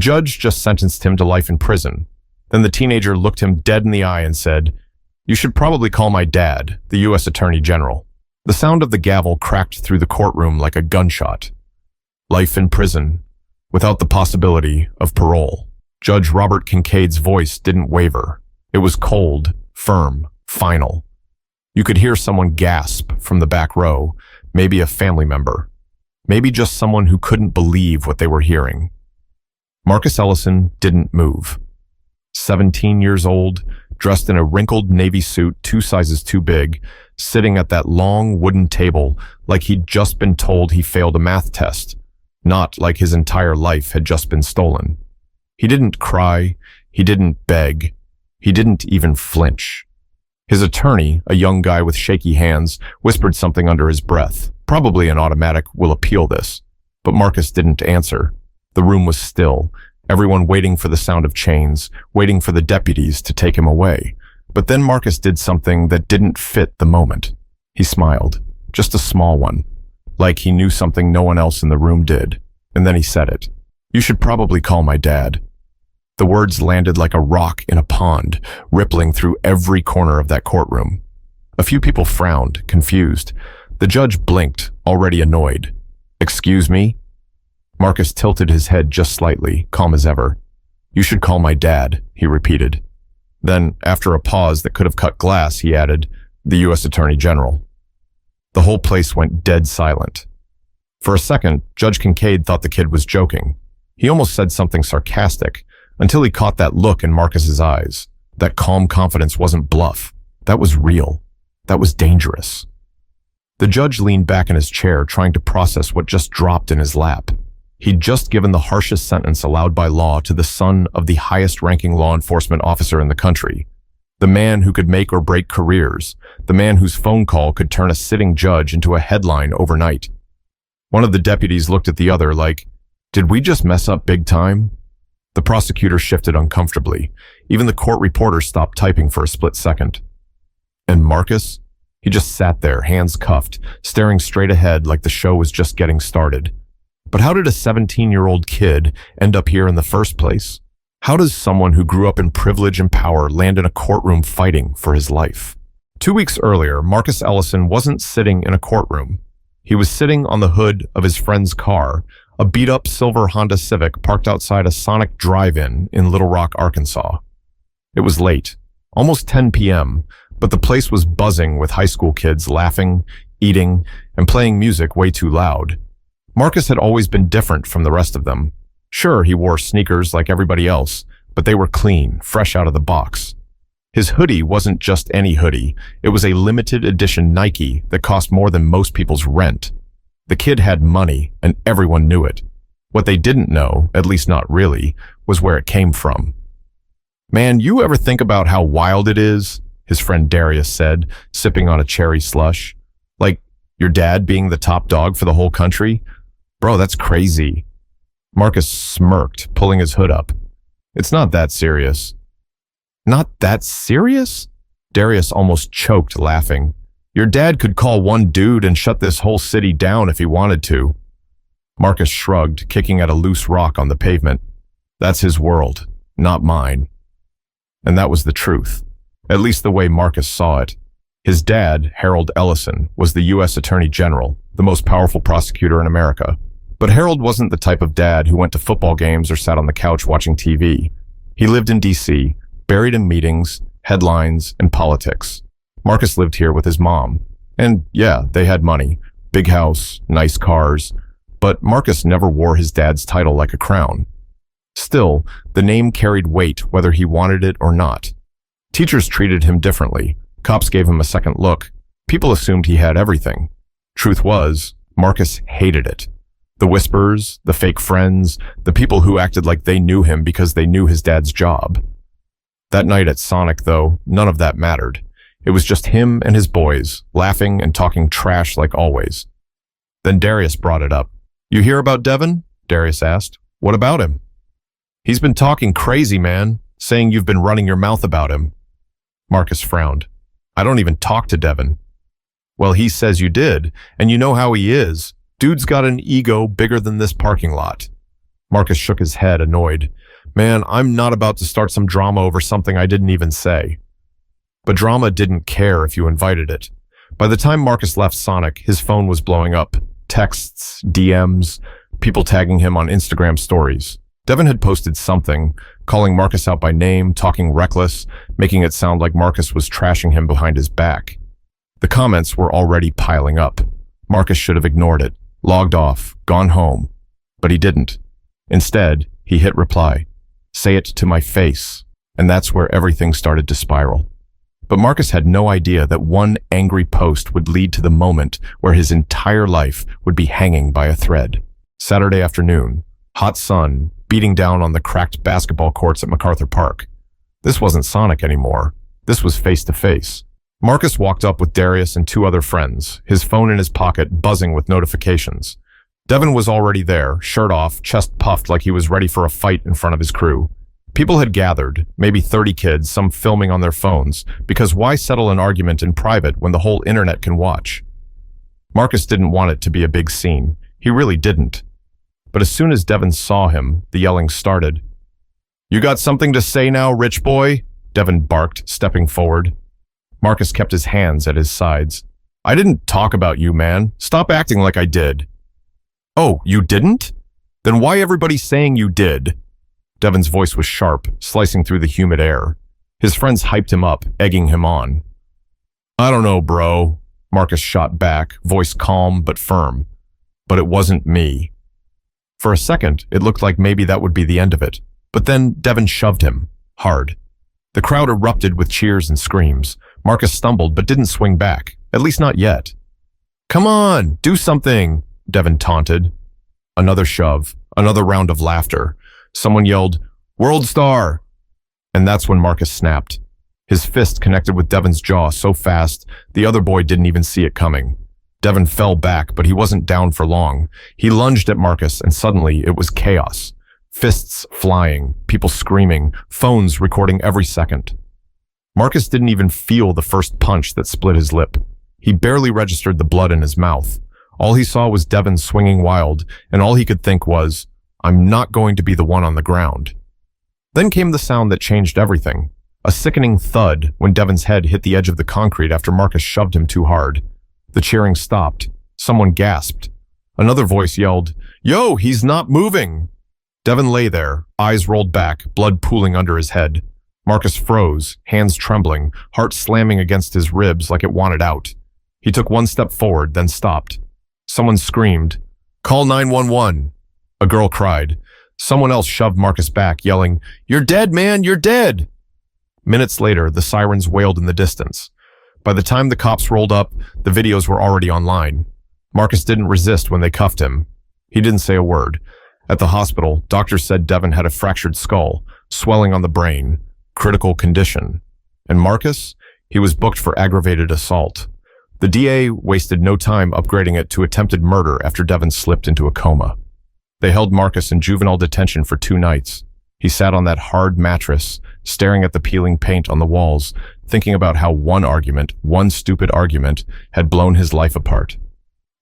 judge just sentenced him to life in prison. Then the teenager looked him dead in the eye and said, "You should probably call my dad, the U.S. Attorney General." The sound of the gavel cracked through the courtroom like a gunshot. Life in prison, without the possibility of parole. Judge Robert Kincaid's voice didn't waver. It was cold, firm, final. You could hear someone gasp from the back row, maybe a family member, maybe just someone who couldn't believe what they were hearing. Marcus Ellison didn't move. 17 years old, dressed in a wrinkled navy suit 2 sizes too big, sitting at that long wooden table like he'd just been told he failed a math test, not like his entire life had just been stolen. He didn't cry, he didn't beg, he didn't even flinch. His attorney, a young guy with shaky hands, whispered something under his breath, probably an automatic "we'll appeal this," but Marcus didn't answer. The room was still, everyone waiting for the sound of chains, waiting for the deputies to take him away. But then Marcus did something that didn't fit the moment. He smiled, just a small one, like he knew something no one else in the room did, and then he said it. "You should probably call my dad." The words landed like a rock in a pond, rippling through every corner of that courtroom. A few people frowned, confused. The judge blinked, already annoyed. "Excuse me?" Marcus tilted his head just slightly, calm as ever. "You should call my dad," he repeated. Then, after a pause that could have cut glass, he added, "the U.S. Attorney General." The whole place went dead silent. For a second, Judge Kincaid thought the kid was joking. He almost said something sarcastic, until he caught that look in Marcus's eyes. That calm confidence wasn't bluff. That was real. That was dangerous. The judge leaned back in his chair, trying to process what just dropped in his lap. He'd just given the harshest sentence allowed by law to the son of the highest-ranking law enforcement officer in the country. The man who could make or break careers. The man whose phone call could turn a sitting judge into a headline overnight. One of the deputies looked at the other like, "Did we just mess up big time?" The prosecutor shifted uncomfortably. Even the court reporter stopped typing for a split second. And Marcus? He just sat there, hands cuffed, staring straight ahead like the show was just getting started. But how did a 17-year-old kid end up here in the first place? How does someone who grew up in privilege and power land in a courtroom fighting for his life? 2 weeks earlier, Marcus Ellison wasn't sitting in a courtroom. He was sitting on the hood of his friend's car, a beat-up silver Honda Civic parked outside a Sonic drive-in in Little Rock, Arkansas. It was late, almost 10 p.m., but the place was buzzing with high school kids laughing, eating, and playing music way too loud. Marcus had always been different from the rest of them. Sure, he wore sneakers like everybody else, but they were clean, fresh out of the box. His hoodie wasn't just any hoodie. It was a limited edition Nike that cost more than most people's rent. The kid had money, and everyone knew it. What they didn't know, at least not really, was where it came from. "Man, you ever think about how wild it is?" his friend Darius said, sipping on a cherry slush. "Like, your dad being the top dog for the whole country? Bro, that's crazy." Marcus smirked, pulling his hood up. "It's not that serious." "Not that serious?" Darius almost choked, laughing. "Your dad could call one dude and shut this whole city down if he wanted to." Marcus shrugged, kicking at a loose rock on the pavement. "That's his world, not mine." And that was the truth, at least the way Marcus saw it. His dad, Harold Ellison, was the U.S. Attorney General, the most powerful prosecutor in America. But Harold wasn't the type of dad who went to football games or sat on the couch watching TV. He lived in D.C., buried in meetings, headlines, and politics. Marcus lived here with his mom. And yeah, they had money, big house, nice cars, but Marcus never wore his dad's title like a crown. Still, the name carried weight whether he wanted it or not. Teachers treated him differently. Cops gave him a second look. People assumed he had everything. Truth was, Marcus hated it. The whispers, the fake friends, the people who acted like they knew him because they knew his dad's job. That night at Sonic, though, none of that mattered. It was just him and his boys, laughing and talking trash like always. Then Darius brought it up. "You hear about Devin?" Darius asked. "What about him?" "He's been talking crazy, man, saying you've been running your mouth about him." Marcus frowned. "I don't even talk to Devin." "Well, he says you did, and you know how he is. Dude's got an ego bigger than this parking lot." Marcus shook his head, annoyed. Man, I'm not about to start some drama over something I didn't even say. But drama didn't care if you invited it. By the time Marcus left Sonic, his phone was blowing up. Texts, DMs, people tagging him on Instagram stories. Devin had posted something, calling Marcus out by name, talking reckless, making it sound like Marcus was trashing him behind his back. The comments were already piling up. Marcus should have ignored it, logged off, gone home. But he didn't. Instead, he hit reply. Say it to my face. And that's where everything started to spiral. But Marcus had no idea that one angry post would lead to the moment where his entire life would be hanging by a thread. Saturday afternoon, hot sun, beating down on the cracked basketball courts at MacArthur Park. This wasn't Sonic anymore. This was face-to-face. Marcus walked up with Darius and two other friends, his phone in his pocket, buzzing with notifications. Devin was already there, shirt off, chest puffed like he was ready for a fight in front of his crew. People had gathered, maybe 30 kids, some filming on their phones, because why settle an argument in private when the whole internet can watch? Marcus didn't want it to be a big scene. He really didn't. But as soon as Devin saw him, the yelling started. You got something to say now, rich boy? Devin barked, stepping forward. Marcus kept his hands at his sides. I didn't talk about you, man. Stop acting like I did. Oh, you didn't? Then why everybody saying you did? Devin's voice was sharp, slicing through the humid air. His friends hyped him up, egging him on. I don't know, bro. Marcus shot back, voice calm but firm. But it wasn't me. For a second, it looked like maybe that would be the end of it. But then Devin shoved him, hard. The crowd erupted with cheers and screams. Marcus stumbled but didn't swing back, at least not yet. Come on, do something, Devin taunted. Another shove, another round of laughter. Someone yelled, World Star! And that's when Marcus snapped. His fist connected with Devin's jaw so fast, the other boy didn't even see it coming. Devin fell back, but he wasn't down for long. He lunged at Marcus, and suddenly it was chaos. Fists flying, people screaming, phones recording every second. Marcus didn't even feel the first punch that split his lip. He barely registered the blood in his mouth. All he saw was Devin swinging wild, and all he could think was, I'm not going to be the one on the ground. Then came the sound that changed everything. A sickening thud when Devin's head hit the edge of the concrete after Marcus shoved him too hard. The cheering stopped. Someone gasped. Another voice yelled, Yo, he's not moving! Devin lay there, eyes rolled back, blood pooling under his head. Marcus froze, hands trembling, heart slamming against his ribs like it wanted out. He took one step forward, then stopped. Someone screamed, Call 911. A girl cried. Someone else shoved Marcus back, yelling, You're dead, man, you're dead! Minutes later, the sirens wailed in the distance. By the time the cops rolled up, the videos were already online. Marcus didn't resist when they cuffed him. He didn't say a word. At the hospital, doctors said Devin had a fractured skull, swelling on the brain, critical condition. And Marcus? He was booked for aggravated assault. The DA wasted no time upgrading it to attempted murder after Devin slipped into a coma. They held Marcus in juvenile detention for 2 nights. He sat on that hard mattress, staring at the peeling paint on the walls, thinking about how one stupid argument, had blown his life apart.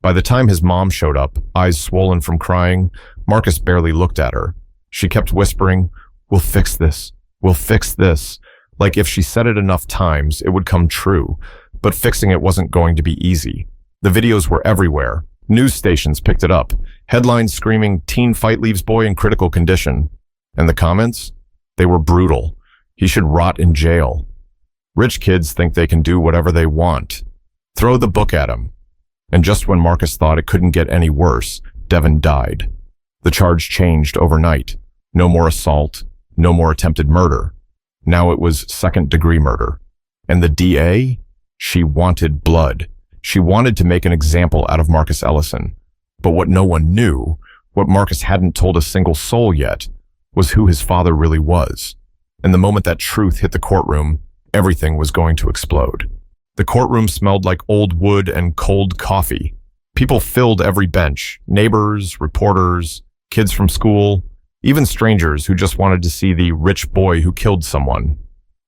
By the time his mom showed up, eyes swollen from crying, Marcus barely looked at her. She kept whispering, We'll fix this. We'll fix this. Like if she said it enough times, it would come true. But fixing it wasn't going to be easy. The videos were everywhere. News stations picked it up. Headlines screaming, Teen fight leaves boy in critical condition. And the comments? They were brutal. He should rot in jail. Rich kids think they can do whatever they want. Throw the book at him. And just when Marcus thought it couldn't get any worse, Devin died. The charge changed overnight. No more assault, no more attempted murder. Now it was second-degree murder. And the DA? She wanted blood. She wanted to make an example out of Marcus Ellison. But what no one knew, what Marcus hadn't told a single soul yet, was who his father really was. And the moment that truth hit the courtroom, everything was going to explode. The courtroom smelled like old wood and cold coffee. People filled every bench, neighbors, reporters, kids from school, even strangers who just wanted to see the rich boy who killed someone.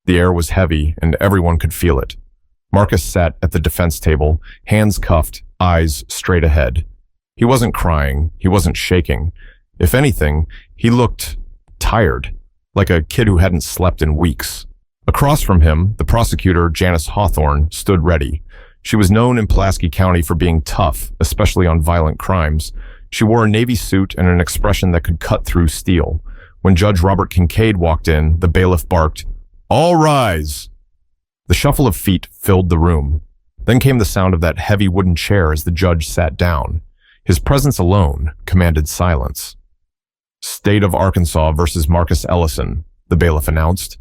The air was heavy and everyone could feel it. Marcus sat at the defense table, hands cuffed, eyes straight ahead. He wasn't crying, he wasn't shaking. If anything, he looked tired, like a kid who hadn't slept in weeks. Across from him, the prosecutor, Janice Hawthorne, stood ready. She was known in Pulaski County for being tough, especially on violent crimes. She wore a navy suit and an expression that could cut through steel. When Judge Robert Kincaid walked in, the bailiff barked, "All rise!" The shuffle of feet filled the room. Then came the sound of that heavy wooden chair as the judge sat down. His presence alone commanded silence. "State of Arkansas versus Marcus Ellison," the bailiff announced.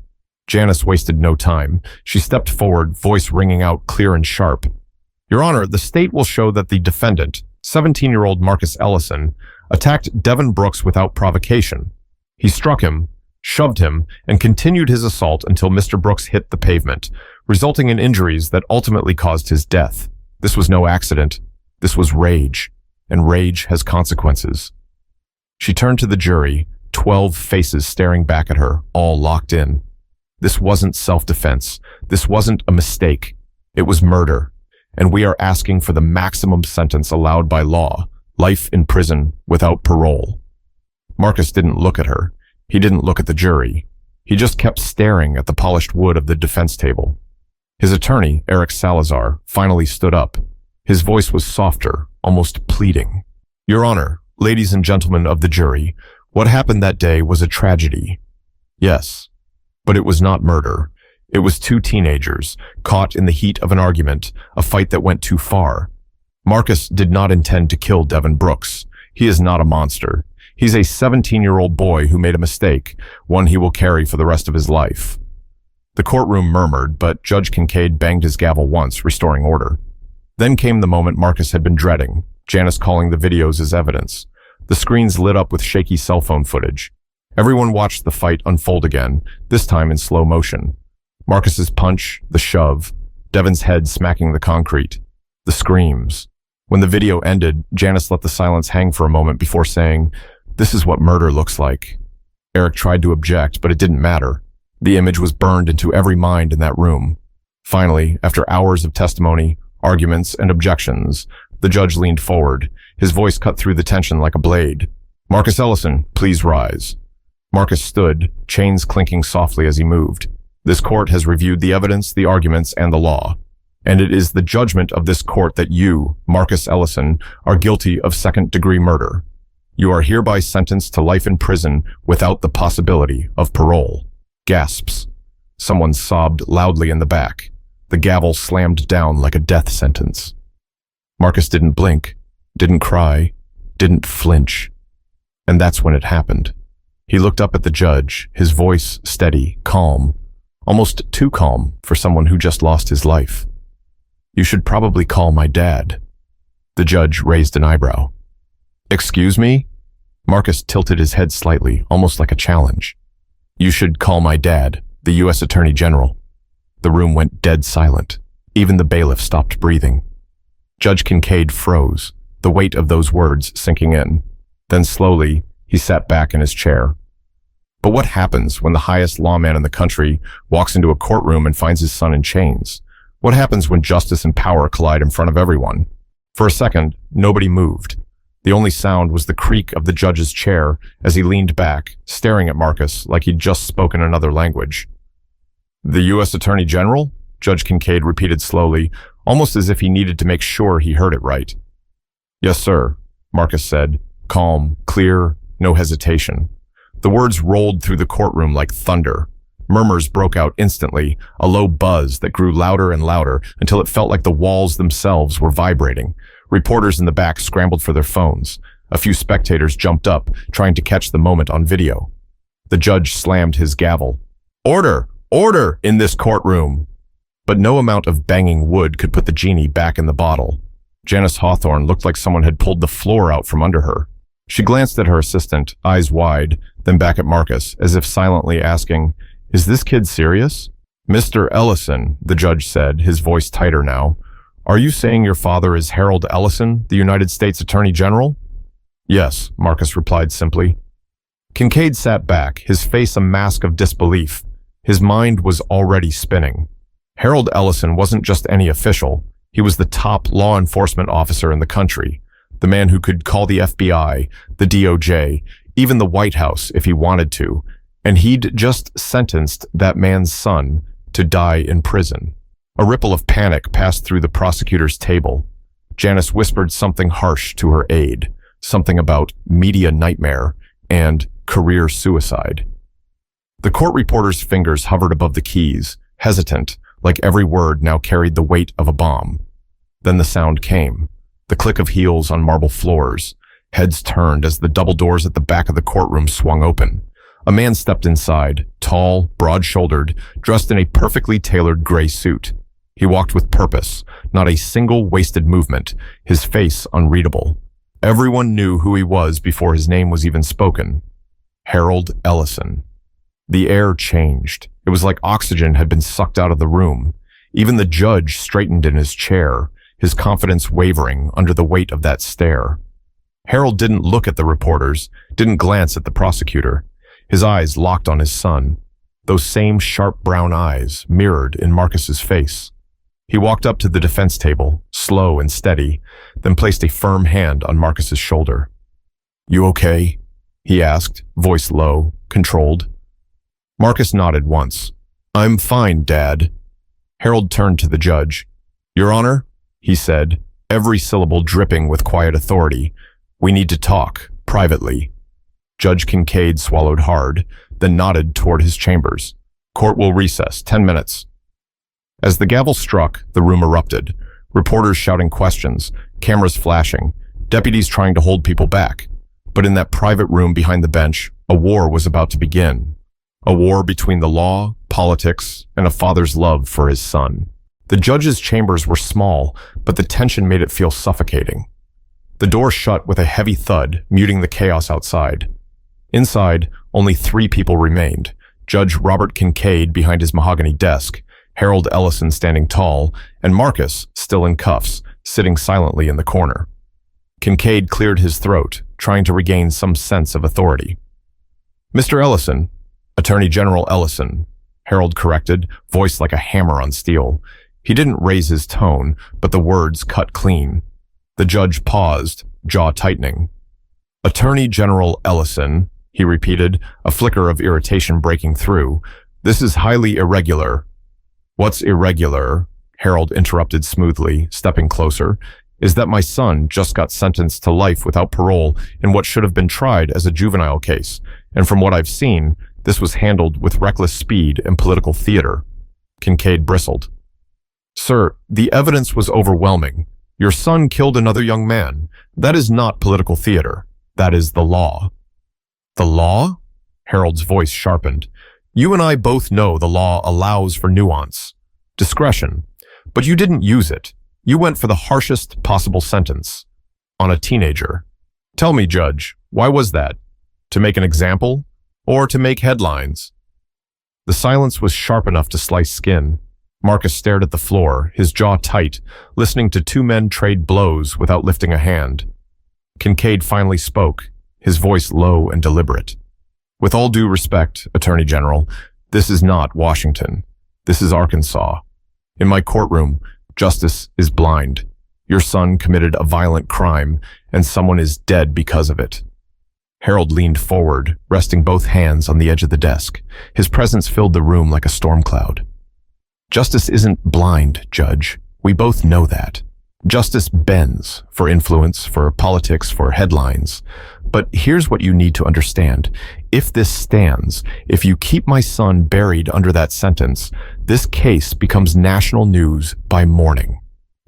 Janice wasted no time. She stepped forward, voice ringing out clear and sharp. "Your Honor, the state will show that the defendant, 17-year-old Marcus Ellison, attacked Devin Brooks without provocation. He struck him, shoved him, and continued his assault until Mr. Brooks hit the pavement, resulting in injuries that ultimately caused his death. This was no accident. This was rage, and rage has consequences." She turned to the jury, 12 faces staring back at her, all locked in. This wasn't self-defense. This wasn't a mistake. It was murder, and we are asking for the maximum sentence allowed by law, life in prison without parole. Marcus didn't look at her. He didn't look at the jury. He just kept staring at the polished wood of the defense table. His attorney, Eric Salazar, finally stood up. His voice was softer, almost pleading. "Your Honor, ladies and gentlemen of the jury, what happened that day was a tragedy. Yes, but it was not murder. It was two teenagers, caught in the heat of an argument, a fight that went too far. Marcus did not intend to kill Devin Brooks. He is not a monster. He's a 17-year-old boy who made a mistake, one he will carry for the rest of his life." The courtroom murmured, but Judge Kincaid banged his gavel once, restoring order. Then came the moment Marcus had been dreading, Janice calling the videos as evidence. The screens lit up with shaky cell phone footage. Everyone watched the fight unfold again, this time in slow motion. Marcus's punch, the shove, Devin's head smacking the concrete, the screams. When the video ended, Janice let the silence hang for a moment before saying, "This is what murder looks like." Eric tried to object, but it didn't matter. The image was burned into every mind in that room. Finally, after hours of testimony, arguments, and objections, the judge leaned forward. His voice cut through the tension like a blade. "Marcus Ellison, please rise." Marcus stood, chains clinking softly as he moved. "This court has reviewed the evidence, the arguments, and the law. And it is the judgment of this court that you, Marcus Ellison, are guilty of second-degree murder. You are hereby sentenced to life in prison without the possibility of parole." Gasps. Someone sobbed loudly in the back. The gavel slammed down like a death sentence. Marcus didn't blink, didn't cry, didn't flinch. And that's when it happened. He looked up at the judge, his voice steady, calm, almost too calm for someone who just lost his life. "You should probably call my dad." The judge raised an eyebrow. "Excuse me?" Marcus tilted his head slightly, almost like a challenge. "You should call my dad, the U.S. Attorney General." The room went dead silent. Even the bailiff stopped breathing. Judge Kincaid froze, the weight of those words sinking in. Then slowly, he sat back in his chair. But what happens when the highest lawman in the country walks into a courtroom and finds his son in chains? What happens when justice and power collide in front of everyone? For a second, nobody moved. The only sound was the creak of the judge's chair as he leaned back, staring at Marcus like he'd just spoken another language. "The U.S. Attorney General?" Judge Kincaid repeated slowly, almost as if he needed to make sure he heard it right. "Yes, sir," Marcus said, calm, clear, no hesitation. The words rolled through the courtroom like thunder. Murmurs broke out instantly, a low buzz that grew louder and louder until it felt like the walls themselves were vibrating. Reporters in the back scrambled for their phones. A few spectators jumped up, trying to catch the moment on video. The judge slammed his gavel. "Order! Order in this courtroom!" But no amount of banging wood could put the genie back in the bottle. Janice Hawthorne looked like someone had pulled the floor out from under her. She glanced at her assistant, eyes wide, then back at Marcus, as if silently asking, "Is this kid serious?" "Mr. Ellison," the judge said, his voice tighter now, "are you saying your father is Harold Ellison, the United States Attorney General?" "Yes," Marcus replied simply. Kincaid sat back, his face a mask of disbelief. His mind was already spinning. Harold Ellison wasn't just any official. He was the top law enforcement officer in the country, the man who could call the FBI, the DOJ, even the White House if he wanted to, and he'd just sentenced that man's son to die in prison. A ripple of panic passed through the prosecutor's table. Janice whispered something harsh to her aide, something about media nightmare and career suicide. The court reporter's fingers hovered above the keys, hesitant, like every word now carried the weight of a bomb. Then the sound came, the click of heels on marble floors. Heads turned as the double doors at the back of the courtroom swung open. A man stepped inside, tall, broad-shouldered, dressed in a perfectly tailored gray suit. He walked with purpose, not a single wasted movement, his face unreadable. Everyone knew who he was before his name was even spoken. Harold Ellison. The air changed. It was like oxygen had been sucked out of the room. Even the judge straightened in his chair, his confidence wavering under the weight of that stare. Harold didn't look at the reporters, didn't glance at the prosecutor. His eyes locked on his son, those same sharp brown eyes mirrored in Marcus's face. He walked up to the defense table, slow and steady, then placed a firm hand on Marcus's shoulder. "You okay?" he asked, voice low, controlled. Marcus nodded once. "I'm fine, Dad." Harold turned to the judge. "Your Honor," he said, every syllable dripping with quiet authority, "we need to talk, privately." Judge Kincaid swallowed hard, then nodded toward his chambers. "Court will recess, 10 minutes. As the gavel struck, the room erupted. Reporters shouting questions, cameras flashing, deputies trying to hold people back. But in that private room behind the bench, a war was about to begin. A war between the law, politics, and a father's love for his son. The judge's chambers were small, but the tension made it feel suffocating. The door shut with a heavy thud, muting the chaos outside. Inside, only 3 people remained. Judge Robert Kincaid behind his mahogany desk, Harold Ellison standing tall, and Marcus, still in cuffs, sitting silently in the corner. Kincaid cleared his throat, trying to regain some sense of authority. "Mr. Ellison, Attorney General Ellison," Harold corrected, voice like a hammer on steel. He didn't raise his tone, but the words cut clean. The judge paused, jaw tightening. "Attorney General Ellison," he repeated, a flicker of irritation breaking through. "This is highly irregular." "What's irregular," Harold interrupted smoothly, stepping closer, "is that my son just got sentenced to life without parole in what should have been tried as a juvenile case, and from what I've seen, this was handled with reckless speed and political theater." Kincaid bristled. "Sir, the evidence was overwhelming. Your son killed another young man. That is not political theater. That is the law." "The law?" Harold's voice sharpened. "You and I both know the law allows for nuance, discretion, but you didn't use it. You went for the harshest possible sentence on a teenager. Tell me, Judge, why was that? To make an example or to make headlines?" The silence was sharp enough to slice skin. Marcus stared at the floor, his jaw tight, listening to 2 men trade blows without lifting a hand. Kincaid finally spoke, his voice low and deliberate. "With all due respect, Attorney General, this is not Washington. This is Arkansas. In my courtroom, justice is blind. Your son committed a violent crime, and someone is dead because of it." Harold leaned forward, resting both hands on the edge of the desk. His presence filled the room like a storm cloud. "Justice isn't blind, Judge. We both know that. Justice bends for influence, for politics, for headlines. But here's what you need to understand. If this stands, if you keep my son buried under that sentence, this case becomes national news by morning.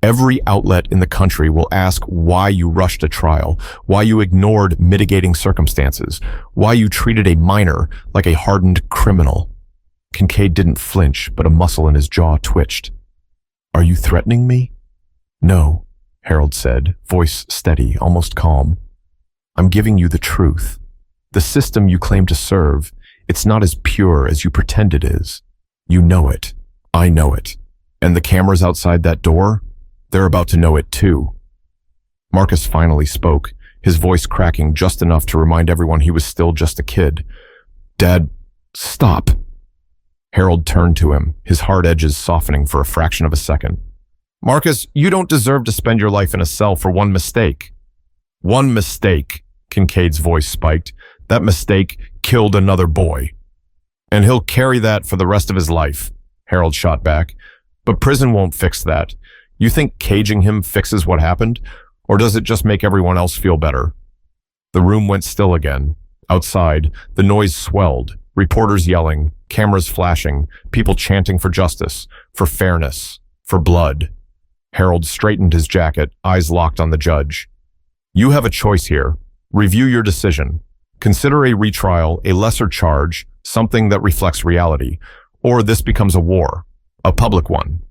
Every outlet in the country will ask why you rushed a trial, why you ignored mitigating circumstances, why you treated a minor like a hardened criminal." Kincaid didn't flinch, but a muscle in his jaw twitched. "Are you threatening me?" "No," Harold said, voice steady, almost calm. "I'm giving you the truth. The system you claim to serve, it's not as pure as you pretend it is. You know it. I know it. And the cameras outside that door, they're about to know it too." Marcus finally spoke, his voice cracking just enough to remind everyone he was still just a kid. "Dad, stop." Harold turned to him, his hard edges softening for a fraction of a second. "Marcus, you don't deserve to spend your life in a cell for one mistake." "One mistake," Kincaid's voice spiked. That mistake killed another boy. And he'll carry that for the rest of his life, Harold shot back. But prison won't fix that. You think caging him fixes what happened? Or does it just make everyone else feel better? The room went still again. Outside, the noise swelled, reporters yelling, cameras flashing, people chanting for justice, for fairness, for blood. Harold straightened his jacket, eyes locked on the judge. You have a choice here. Review your decision. Consider a retrial, a lesser charge, something that reflects reality, or this becomes a war, a public one.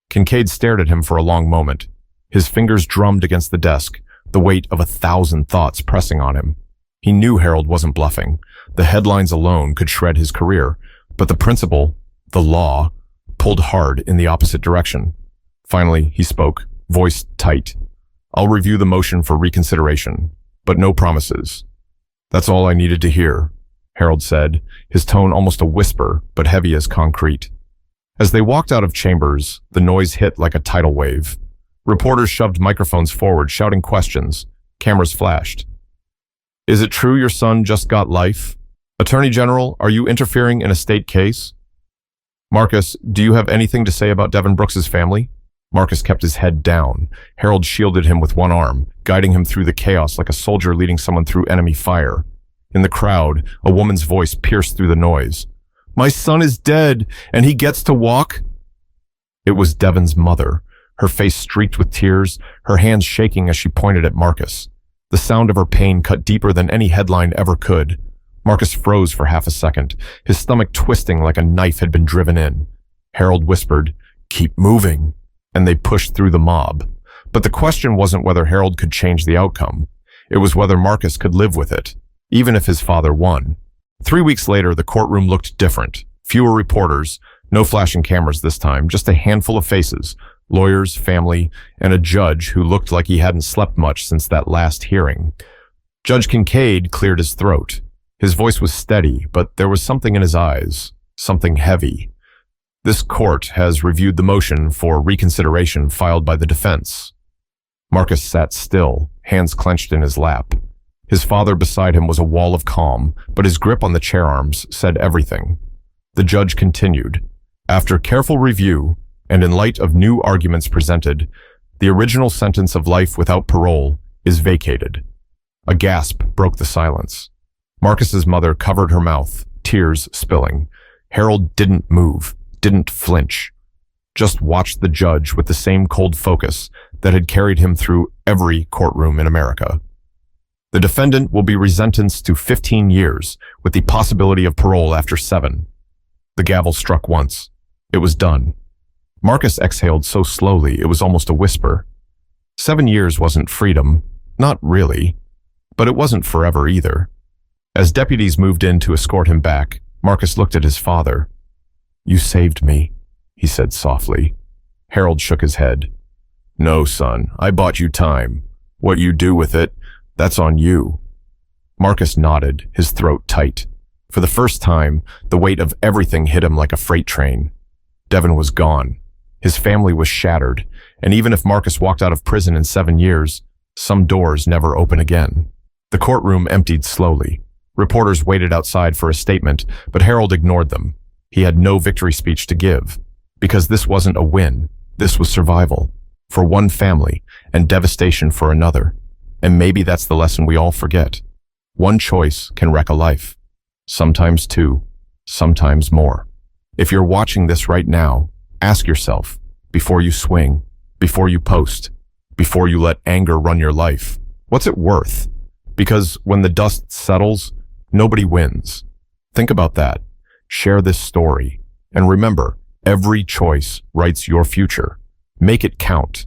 Kincaid stared at him for a long moment. His fingers drummed against the desk, the weight of 1,000 thoughts pressing on him. He knew Harold wasn't bluffing. The headlines alone could shred his career, but the principle, the law, pulled hard in the opposite direction. Finally, he spoke, voice tight. I'll review the motion for reconsideration, but no promises. That's all I needed to hear, Harold said, his tone almost a whisper, but heavy as concrete. As they walked out of chambers, the noise hit like a tidal wave. Reporters shoved microphones forward, shouting questions. Cameras flashed. Is it true your son just got life? Attorney General, are you interfering in a state case? Marcus, do you have anything to say about Devin Brooks's family? Marcus kept his head down. Harold shielded him with one arm, guiding him through the chaos like a soldier leading someone through enemy fire. In the crowd, a woman's voice pierced through the noise. My son is dead, and he gets to walk? It was Devin's mother, her face streaked with tears, her hands shaking as she pointed at Marcus. The sound of her pain cut deeper than any headline ever could. Marcus froze for half a second, his stomach twisting like a knife had been driven in. Harold whispered, "Keep moving," and they pushed through the mob. But the question wasn't whether Harold could change the outcome. It was whether Marcus could live with it, even if his father won. 3 weeks later, the courtroom looked different. Fewer reporters, no flashing cameras this time, just a handful of faces, lawyers, family, and a judge who looked like he hadn't slept much since that last hearing. Judge Kincaid cleared his throat. His voice was steady, but there was something in his eyes, something heavy. This court has reviewed the motion for reconsideration filed by the defense. Marcus sat still, hands clenched in his lap. His father beside him was a wall of calm, but his grip on the chair arms said everything. The judge continued. After careful review, and in light of new arguments presented, the original sentence of life without parole is vacated. A gasp broke the silence. Marcus's mother covered her mouth, tears spilling. Harold didn't move, didn't flinch. Just watched the judge with the same cold focus that had carried him through every courtroom in America. The defendant will be resentenced to 15 years with the possibility of parole after 7. The gavel struck once. It was done. Marcus exhaled so slowly it was almost a whisper. 7 years wasn't freedom, not really, but it wasn't forever either. As deputies moved in to escort him back, Marcus looked at his father. You saved me, he said softly. Harold shook his head. No, son, I bought you time. What you do with it, that's on you. Marcus nodded, his throat tight. For the first time, the weight of everything hit him like a freight train. Devin was gone. His family was shattered, and even if Marcus walked out of prison in 7 years, some doors never open again. The courtroom emptied slowly. Reporters waited outside for a statement, but Harold ignored them. He had no victory speech to give, because this wasn't a win. This was survival, for one family, and devastation for another. And maybe that's the lesson we all forget. One choice can wreck a life. Sometimes 2, sometimes more. If you're watching this right now, ask yourself, before you swing, before you post, before you let anger run your life, what's it worth? Because when the dust settles, nobody wins. Think about that. Share this story. And remember, every choice writes your future. Make it count.